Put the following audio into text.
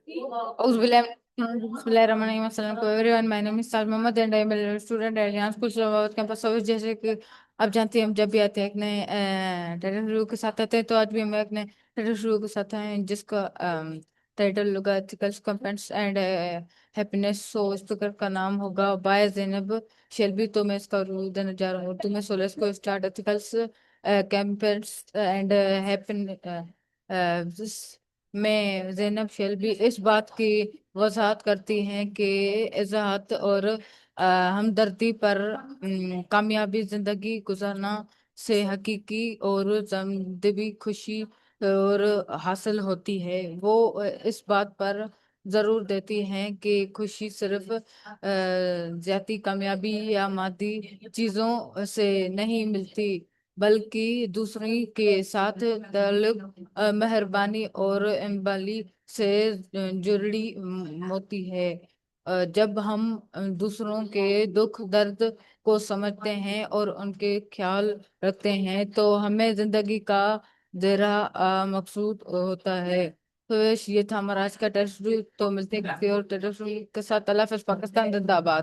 Bismillahirrahmanirrahim. Assalamualaikum everyone. My name is Sal Mohammed and I am a student at Yan School Islamabad campus service. जैसे कि आप जानते हैं, हम जब भी आते हैं एक नए टाइटल शुरू के साथ आते हैं, तो आज भी हम एक नए टाइटल शुरू के साथ आए हैं जिसका टाइटल होगा एथिकल्स कंपेंट्स एंड हैप्पीनेस। सो स्पीकर का नाम होगा बाय जैनब शेल्बी। तो मैं इसका रूल देने जा रहा हूँ। तो मैं 16 को स्टार्ट एथिकल्स कैंपेन्स एंड हैप्पीनेस में जैनब शेल्बी इस बात की वजाहत करती हैं कि इज़ाहत और हमदर्दी पर कामयाबी जिंदगी गुजारना से हकीकी और जिंदगी खुशी और हासिल होती है। वो इस बात पर जरूर देती हैं कि खुशी सिर्फ जाती कामयाबी या मादी चीजों से नहीं मिलती, बल्कि दूसरी के साथ ताल्लुक मेहरबानी और एम्बली से जुड़ी होती है। जब हम दूसरों के दुख दर्द को समझते हैं और उनके ख्याल रखते हैं, तो हमें जिंदगी का जरा मकसूद होता है। तो ये था हमारा आज का टेस्ट। तो मिलते हैं किसी और टेस्ट के साथ। अल्लाह हाफ़िज़। पाकिस्तान जिंदाबाद।